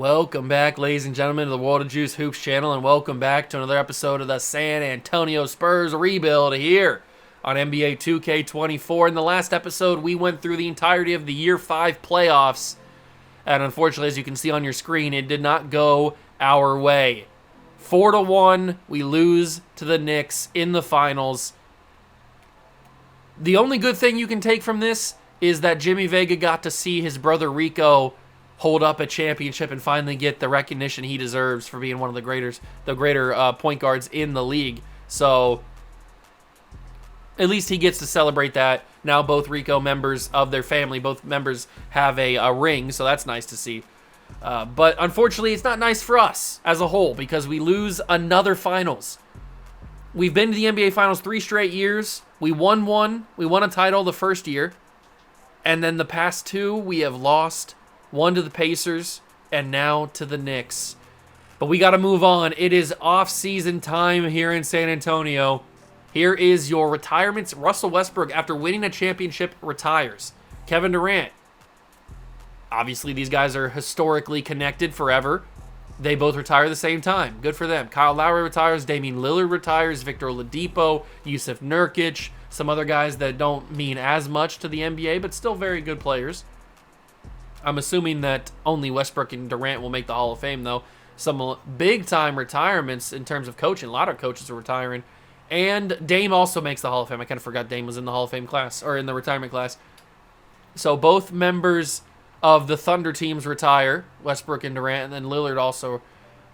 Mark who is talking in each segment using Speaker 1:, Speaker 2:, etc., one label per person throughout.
Speaker 1: Welcome back, ladies and gentlemen, to the World of Juice Hoops channel, and welcome back to another episode of the San Antonio Spurs rebuild here on NBA 2K24. In the last episode, we went through the entirety of the Year 5 playoffs, and unfortunately, as you can see on your screen, it did not go our way. 4-1, we lose to the Knicks in the finals. The only good thing you can take from this is that Jimmy Vega got to see his brother Rico hold up a championship and finally get the recognition he deserves for being one of the greater point guards in the league. So at least he gets to celebrate that. Now both Rico members of their family, both members have a ring, so that's nice to see. But unfortunately, it's not nice for us as a whole because we lose another finals. We've been to the NBA Finals 3 straight years. We won one. We won a title the first year. And then the past 2, we have lost. One to the Pacers, and now to the Knicks. But we got to move on. It is off-season time here in San Antonio. Here is your retirements. Russell Westbrook, after winning a championship, retires. Kevin Durant. Obviously, these guys are historically connected forever. They both retire at the same time. Good for them. Kyle Lowry retires. Damian Lillard retires. Victor Oladipo. Yusuf Nurkic. Some other guys that don't mean as much to the NBA, but still very good players. I'm assuming that only Westbrook and Durant will make the Hall of Fame, though. Some big-time retirements in terms of coaching. A lot of coaches are retiring. And Dame also makes the Hall of Fame. I kind of forgot Dame was in the Hall of Fame class, or in the retirement class. So both members of the Thunder teams retire, Westbrook and Durant, and then Lillard also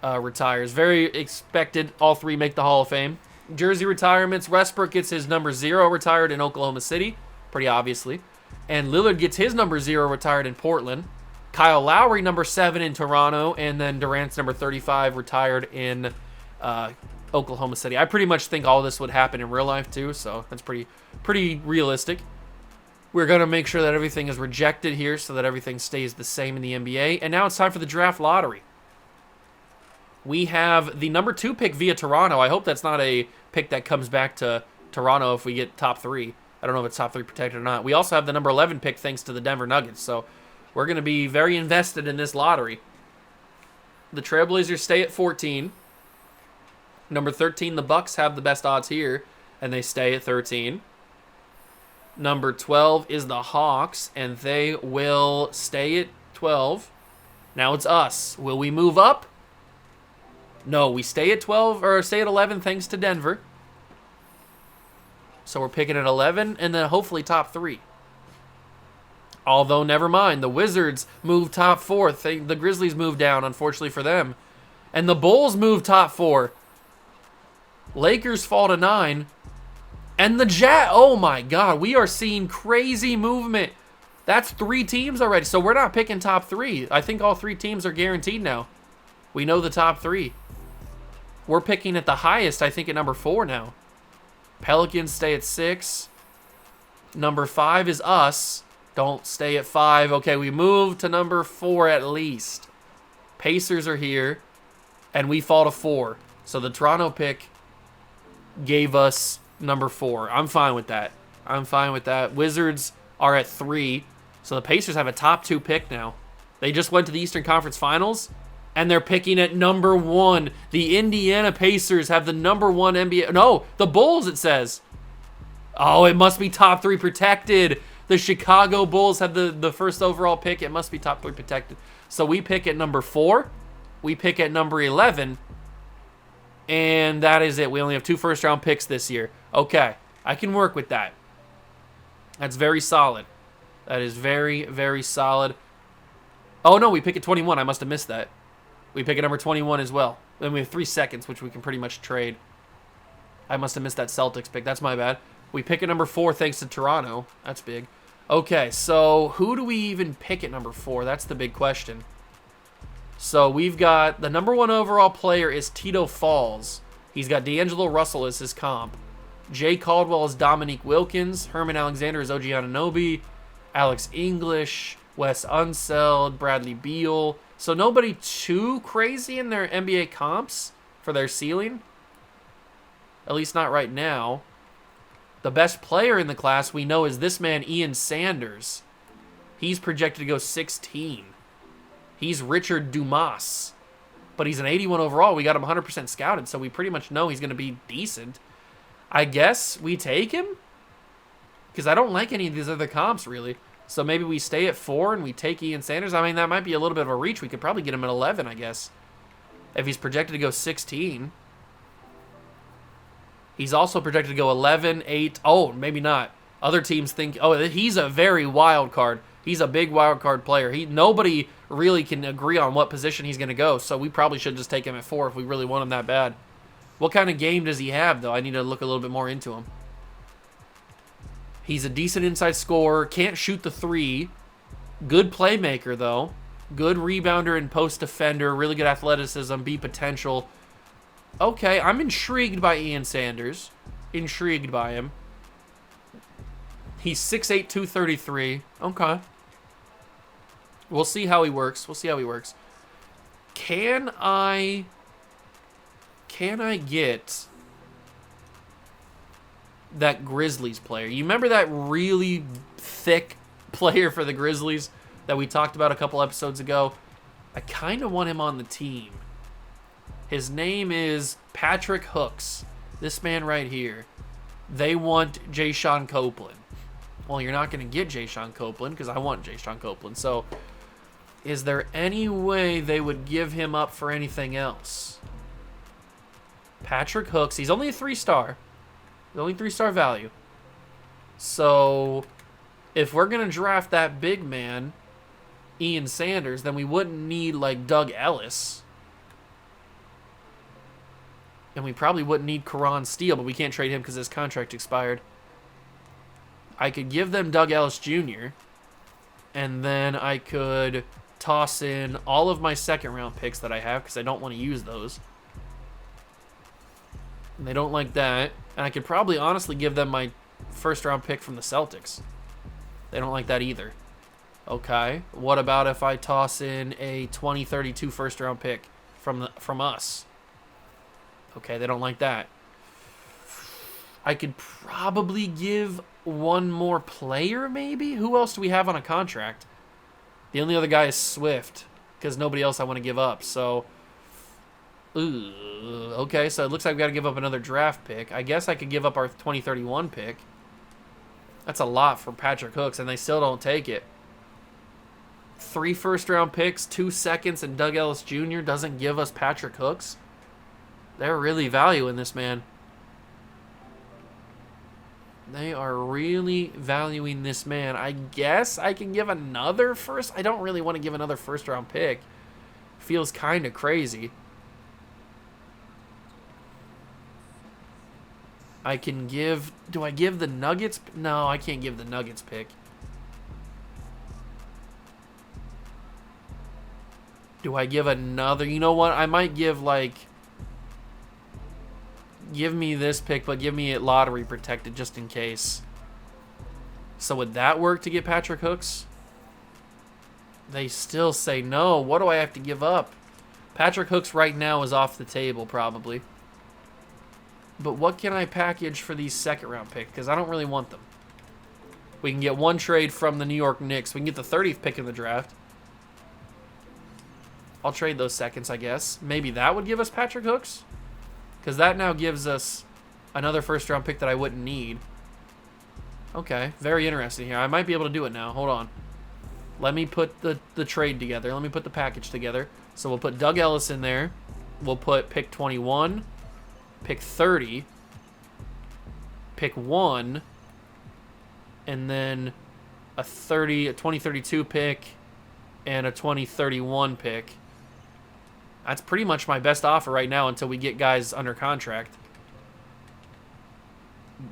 Speaker 1: retires. Very expected. All three make the Hall of Fame. Jersey retirements. Westbrook gets his number 0 retired in Oklahoma City, pretty obviously. And Lillard gets his number 0 retired in Portland. Kyle Lowry, number 7 in Toronto. And then Durant's number 35 retired in Oklahoma City. I pretty much think all this would happen in real life too, so that's pretty realistic. We're going to make sure that everything is rejected here so that everything stays the same in the NBA. And now it's time for the draft lottery. We have the number 2 pick via Toronto. I hope that's not a pick that comes back to Toronto if we get top 3. I don't know if it's top 3 protected or not. We also have the number 11 pick thanks to the Denver Nuggets. So we're going to be very invested in this lottery. The Trailblazers stay at 14. Number 13, the Bucks have the best odds here, and they stay at 13. Number 12 is the Hawks, and they will stay at 12. Now it's us. Will we move up? No, we stay at 12, or stay at 11 thanks to Denver. So we're picking at 11, and then hopefully top 3. Although, never mind. The Wizards move top 4. The Grizzlies move down, unfortunately for them. And the Bulls move top 4. Lakers fall to 9. And the Jazz, oh my God, we are seeing crazy movement. That's 3 teams already. So we're not picking top 3. I think all 3 teams are guaranteed now. We know the top 3. We're picking at the highest, I think, at number 4 now. Pelicans stay at 6. Number 5 is us. Don't stay at 5. Okay, we move to number 4 at least. Pacers are here. And we fall to 4. So the Toronto pick gave us number 4. I'm fine with that. I'm fine with that. Wizards are at 3. So the Pacers have a top 2 pick now. They just went to the Eastern Conference Finals. And they're picking at number 1. The Indiana Pacers have the number 1 NBA. No, the Bulls, it says. Oh, it must be top 3 protected. The Chicago Bulls have the first overall pick. It must be top 3 protected. So we pick at number 4. We pick at number 11. And that is it. We only have 2 first-round picks this year. Okay, I can work with that. That's very solid. That is very, very solid. Oh, no, we pick at 21. I must have missed that. We pick at number 21 as well. Then we have 3 seconds, which we can pretty much trade. I must have missed that Celtics pick. That's my bad. We pick at number 4 thanks to Toronto. That's big. Okay, so who do we even pick at number 4? That's the big question. So we've got the number 1 overall player is Tito Falls. He's got D'Angelo Russell as his comp. Jay Caldwell is Dominique Wilkins. Herman Alexander is OG Anunoby. Alex English. Wes Unseld. Bradley Beal. So nobody too crazy in their NBA comps for their ceiling. At least not right now. The best player in the class we know is this man, Ian Sanders. He's projected to go 16. He's Richard Dumas. But he's an 81 overall. We got him 100% scouted, so we pretty much know he's going to be decent. I guess we take him? Because I don't like any of these other comps, really. So maybe we stay at 4 and we take Ian Sanders. I mean, that might be a little bit of a reach. We could probably get him at 11, I guess. If he's projected to go 16. He's also projected to go 11, 8. Oh, maybe not. Other teams think, oh, he's a very wild card. He's a big wild card player. Nobody really can agree on what position he's going to go, so we probably should just take him at 4 if we really want him that bad. What kind of game does he have, though? I need to look a little bit more into him. He's a decent inside scorer, can't shoot the 3. Good playmaker, though. Good rebounder and post defender, really good athleticism, B potential. Okay, I'm intrigued by Ian Sanders. Intrigued by him. He's 6'8", 233. Okay. We'll see how he works. Can I get that Grizzlies player? You remember that really thick player for the Grizzlies that we talked about a couple episodes ago? I kind of want him on the team. His name is Patrick Hooks. This man right here. They want Jayshawn Copeland. Well, you're not going to get Jayshawn Copeland because I want Jayshawn Copeland. So, is there any way they would give him up for anything else? Patrick Hooks. He's only a 3-star. He's only 3-star value. So, if we're going to draft that big man, Ian Sanders, then we wouldn't need, like, Doug Ellis. And we probably wouldn't need Karan Steele, but we can't trade him because his contract expired. I could give them Doug Ellis Jr., and then I could toss in all of my second-round picks that I have because I don't want to use those. And they don't like that. And I could probably honestly give them my first-round pick from the Celtics. They don't like that either. Okay. What about if I toss in a 2032 first-round pick from us? Okay, they don't like that. I could probably give one more player, maybe? Who else do we have on a contract? The only other guy is Swift, because nobody else I want to give up. So, okay, so it looks like we got to give up another draft pick. I guess I could give up our 2031 pick. That's a lot for Patrick Hooks, and they still don't take it. 3 first-round picks, 2 seconds, and Doug Ellis Jr. doesn't give us Patrick Hooks? They're really valuing this man. They are really valuing this man. I guess I can give another first. I don't really want to give another first-round pick. Feels kind of crazy. I can give... Do I give the Nuggets? No, I can't give the Nuggets pick. Do I give another? You know what? I might give, like... Give me this pick, but give me it lottery protected just in case. So would that work to get Patrick Hooks? They still say no. What do I have to give up? Patrick Hooks right now is off the table, probably. But what can I package for these second-round picks? Because I don't really want them. We can get one trade from the New York Knicks. We can get the 30th pick in the draft. I'll trade those seconds, I guess. Maybe that would give us Patrick Hooks? Because that now gives us another first-round pick that I wouldn't need. Okay, very interesting here. I might be able to do it now. Hold on. Let me put the trade together. Let me put the package together. So we'll put Doug Ellis in there. We'll put pick 21, pick 30, pick 1, and then a 2032 pick and a 2031 pick. That's pretty much my best offer right now until we get guys under contract.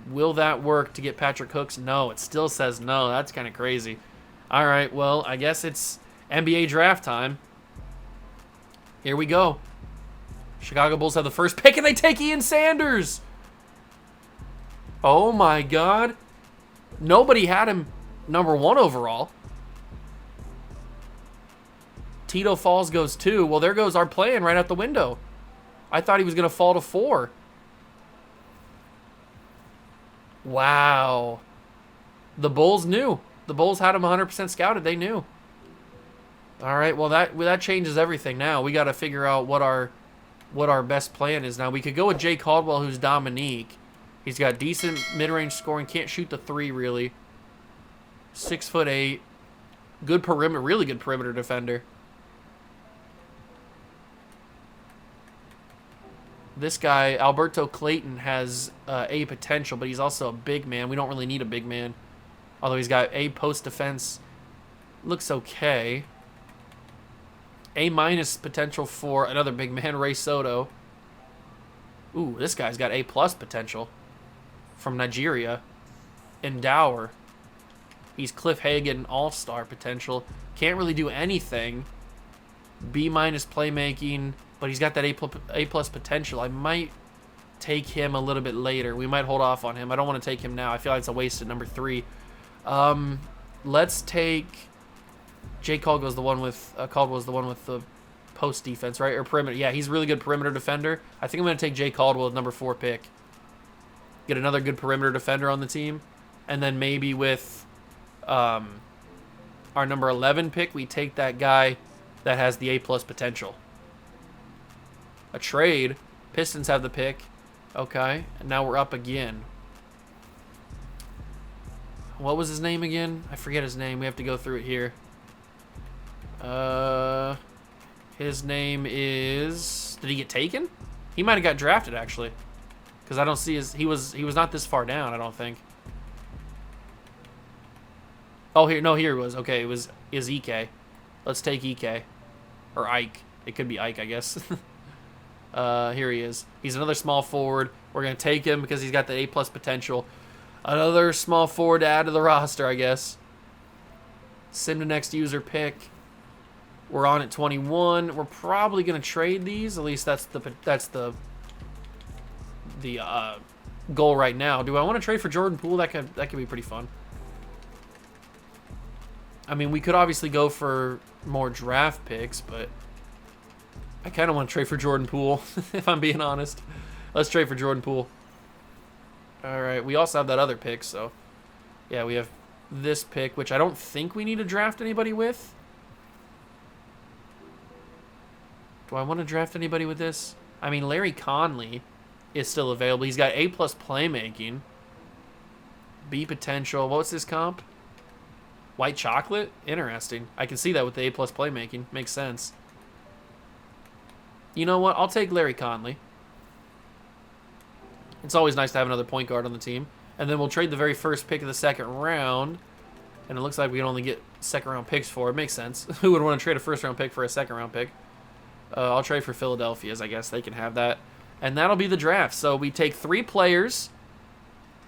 Speaker 1: Will that work to get Patrick Hooks? No, it still says no. That's kind of crazy. All right, well, I guess it's NBA draft time. Here we go. Chicago Bulls have the first pick, and they take Ian Sanders. Oh, my God. Nobody had him number 1 overall. Tito Falls goes 2. Well, there goes our plan right out the window. I thought he was going to fall to 4. Wow. The Bulls knew. The Bulls had him 100% scouted. They knew. All right, well that changes everything now. We got to figure out what our best plan is now. We could go with Jay Caldwell, who's Dominique. He's got decent mid-range scoring, can't shoot the three really. 6'8", good perimeter, really good perimeter defender. This guy, Alberto Clayton, has A potential, but he's also a big man. We don't really need a big man. Although he's got A post defense. Looks okay. A minus potential for another big man, Ray Soto. Ooh, this guy's got A plus potential from Nigeria. Endower. He's Cliff Hagan, all-star potential. Can't really do anything. B minus playmaking, but he's got that A plus potential. I might take him a little bit later. We might hold off on him. I don't want to take him now. I feel like it's a waste at number 3. Let's take Jay Caldwell's the one with the post defense, right? Or perimeter. Yeah, he's a really good perimeter defender. I think I'm going to take Jay Caldwell with number 4 pick. Get another good perimeter defender on the team. And then maybe with our number 11 pick, we take that guy that has the A plus potential. A trade. Pistons have the pick. Okay. And now we're up again. What was his name again? I forget his name. We have to go through it here. His name is... Did he get taken? He might have got drafted, actually. Because I don't see his... He was not this far down, I don't think. Oh, here he was. Okay, is Ike. Let's take Ike. Or Ike. It could be Ike, I guess. Here he is. He's another small forward. We're going to take him because he's got the A plus potential. Another small forward to add to the roster, I guess. Sim to next user pick. We're on at 21. We're probably going to trade these. At least that's the goal right now. Do I want to trade for Jordan Poole? That could be pretty fun. I mean, we could obviously go for more draft picks, but I kind of want to trade for Jordan Poole, if I'm being honest. Let's trade for Jordan Poole. All right, we also have that other pick, so yeah, we have this pick, which I don't think we need to draft anybody with. Do I want to draft anybody with this? I mean, Larry Conley is still available. He's got A plus playmaking. B potential. What's this comp? White chocolate? Interesting. I can see that with the A plus playmaking. Makes sense. You know what? I'll take Larry Conley. It's always nice to have another point guard on the team. And then we'll trade the very first pick of the second round. And it looks like we can only get second round picks for it. Makes sense. Who would want to trade a first round pick for a second round pick? I'll trade for Philadelphia's, I guess. They can have that. And that'll be the draft. So we take 3 players.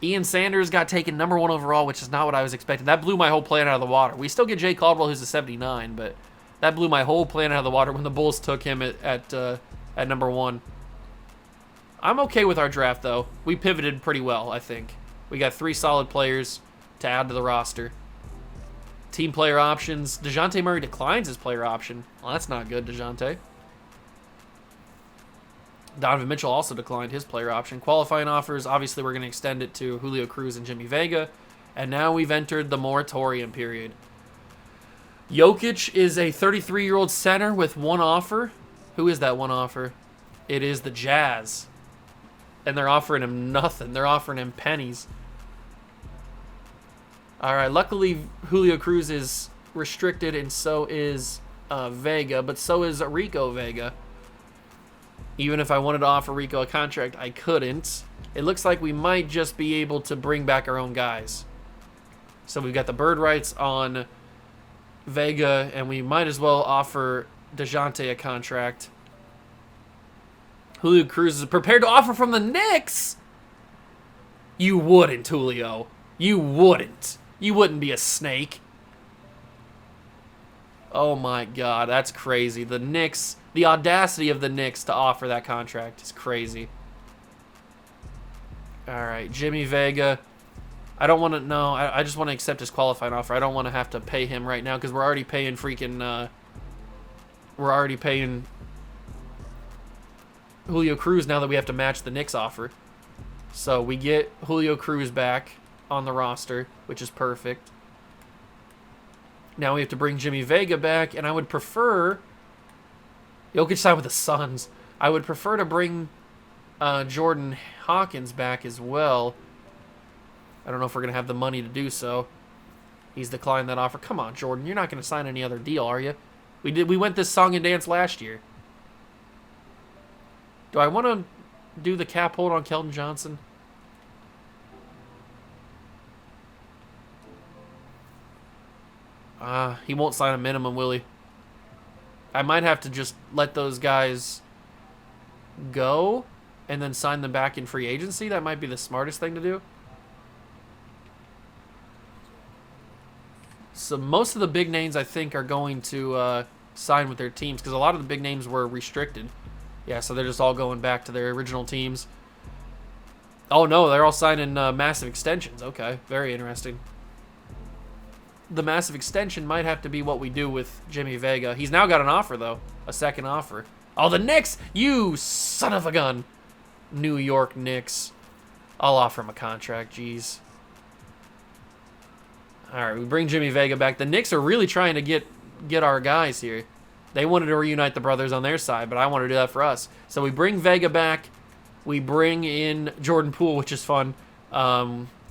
Speaker 1: Ian Sanders got taken number 1 overall, which is not what I was expecting. That blew my whole plan out of the water. We still get Jay Caldwell, who's a 79, but that blew my whole plan out of the water when the Bulls took him at number 1. I'm okay with our draft, though. We pivoted pretty well, I think. We got 3 solid players to add to the roster. Team player options. DeJounte Murray declines his player option. Well, that's not good, DeJounte. Donovan Mitchell also declined his player option. Qualifying offers, obviously we're going to extend it to Julio Cruz and Jimmy Vega. And now we've entered the moratorium period. Jokic is a 33-year-old center with 1 offer. Who is that 1 offer? It is the Jazz. And they're offering him nothing. They're offering him pennies. All right, luckily Julio Cruz is restricted and so is Vega, but so is Rico Vega. Even if I wanted to offer Rico a contract, I couldn't. It looks like we might just be able to bring back our own guys. So we've got the bird rights on Vega, and we might as well offer DeJounte a contract. Julio Cruz is prepared to offer from the Knicks. You wouldn't, Julio. You wouldn't. You wouldn't be a snake. Oh my God, that's crazy. The Knicks, the audacity of the Knicks to offer that contract is crazy. All right, Jimmy Vega. I don't want to, no, I just want to accept his qualifying offer. I don't want to have to pay him right now because we're already paying Julio Cruz now that we have to match the Knicks offer. So we get Julio Cruz back on the roster, which is perfect. Now we have to bring Jimmy Vega back, and I would prefer Jokic signed with the Suns. I would prefer to bring Jordan Hawkins back as well. I don't know if we're going to have the money to do so. He's declined that offer. Come on, Jordan. You're not going to sign any other deal, are you? We went this song and dance last year. Do I want to do the cap hold on Keldon Johnson? He won't sign a minimum, will he? I might have to just let those guys go and then sign them back in free agency. That might be the smartest thing to do. So most of the big names, I think, are going to sign with their teams because a lot of the big names were restricted. Yeah, so they're just all going back to their original teams. Oh, no, they're all signing massive extensions. Okay, very interesting. The massive extension might have to be what we do with Jimmy Vega. He's now got an offer, though. A second offer. Oh, the Knicks! You son of a gun. New York Knicks. I'll offer him a contract, jeez. All right, we bring Jimmy Vega back. The Knicks are really trying to get our guys here. They wanted to reunite the brothers on their side, but I want to do that for us. So we bring Vega back. We bring in Jordan Poole, which is fun.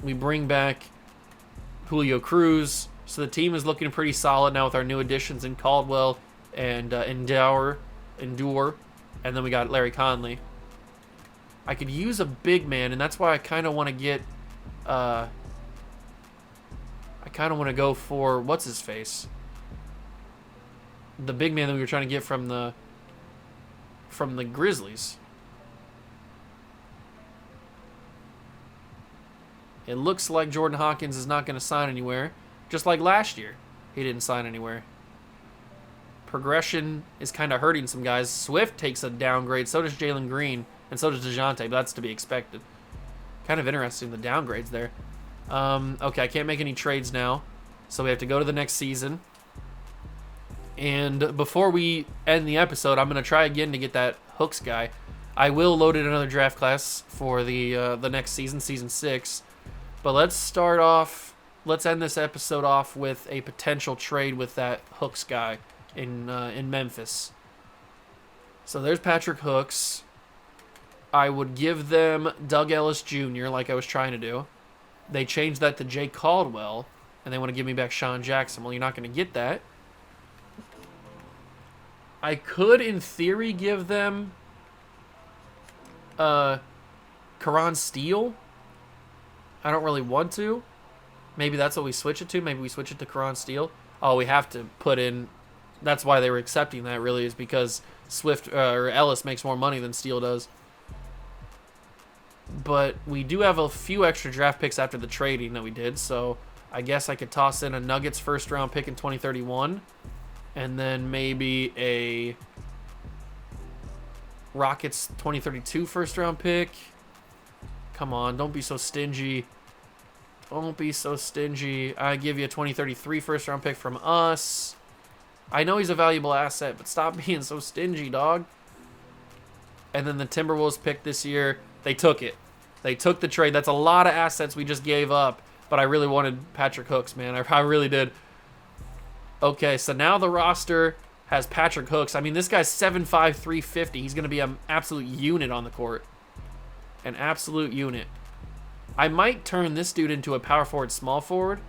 Speaker 1: We bring back Julio Cruz. So the team is looking pretty solid now with our new additions in Caldwell and Endure, and then we got Larry Conley. I could use a big man, and that's why I kind of want to get. I kind of want to go for what's his face. The big man that we were trying to get from the Grizzlies. It looks like Jordan Hawkins is not going to sign anywhere. Just like last year, he didn't sign anywhere. Progression is kind of hurting some guys. Swift takes a downgrade. So does Jalen Green. And so does DeJounte. But that's to be expected. Kind of interesting, the downgrades there. Okay, I can't make any trades now. So we have to go to the next season. And before we end the episode, I'm going to try again to get that Hooks guy. I will load in another draft class for the next season, Season 6. But let's end this episode off with a potential trade with that Hooks guy in Memphis. So there's Patrick Hooks. I would give them Doug Ellis Jr. like I was trying to do. They changed that to Jay Caldwell, and they want to give me back Sean Jackson. Well, you're not going to get that. I could, in theory, give them Karan Steele. I don't really want to. Maybe that's what we switch it to. Maybe we switch it to Karan Steele. Oh, we have to put in. That's why they were accepting that, really, is because Swift or Ellis makes more money than Steele does. But we do have a few extra draft picks after the trading that we did, so I guess I could toss in a Nuggets first-round pick in 2031, and then maybe a Rockets 2032 first-round pick. Come on, don't be so stingy. Don't be so stingy. I give you a 2033 first-round pick from us. I know he's a valuable asset, but stop being so stingy, dog. And then the Timberwolves pick this year, they took it. They took the trade. That's a lot of assets we just gave up, but I really wanted Patrick Hooks, man. I really did. Okay, so now the roster has Patrick Hooks. I mean, this guy's 7'5", 350. He's going to be an absolute unit on the court. An absolute unit. I might turn this dude into a power forward, small forward,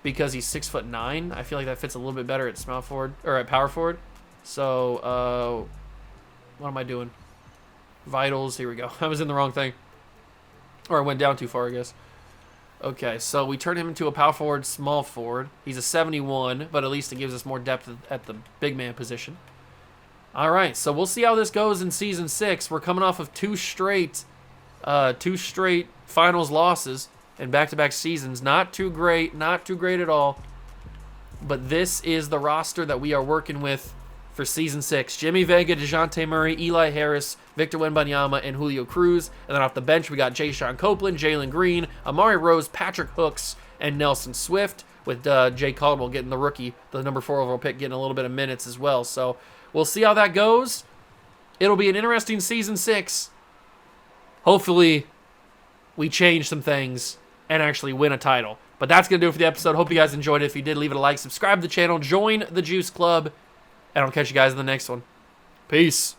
Speaker 1: because he's 6'9". I feel like that fits a little bit better at small forward or at power forward. So, what am I doing? Vitals. Here we go. I was in the wrong thing, or I went down too far, I guess. Okay, so we turn him into a power forward, small forward. He's a 71, but at least it gives us more depth at the big man position. All right, so we'll see how this goes in Season 6. We're coming off of two straight finals losses in back-to-back seasons. Not too great at all. But this is the roster that we are working with for Season 6. Jimmy Vega, DeJounte Murray, Eli Harris, Victor Wembanyama, and Julio Cruz. And then off the bench, we got Jay-Sean Copeland, Jalen Green, Amari Rose, Patrick Hooks, and Nelson Swift, with Jay Caldwell getting the rookie, the number 4 overall pick, getting a little bit of minutes as well. So we'll see how that goes. It'll be an interesting Season 6. Hopefully, we change some things and actually win a title. But that's going to do it for the episode. Hope you guys enjoyed it. If you did, leave it a like, subscribe to the channel, join the Juice Club, and I'll catch you guys in the next one. Peace.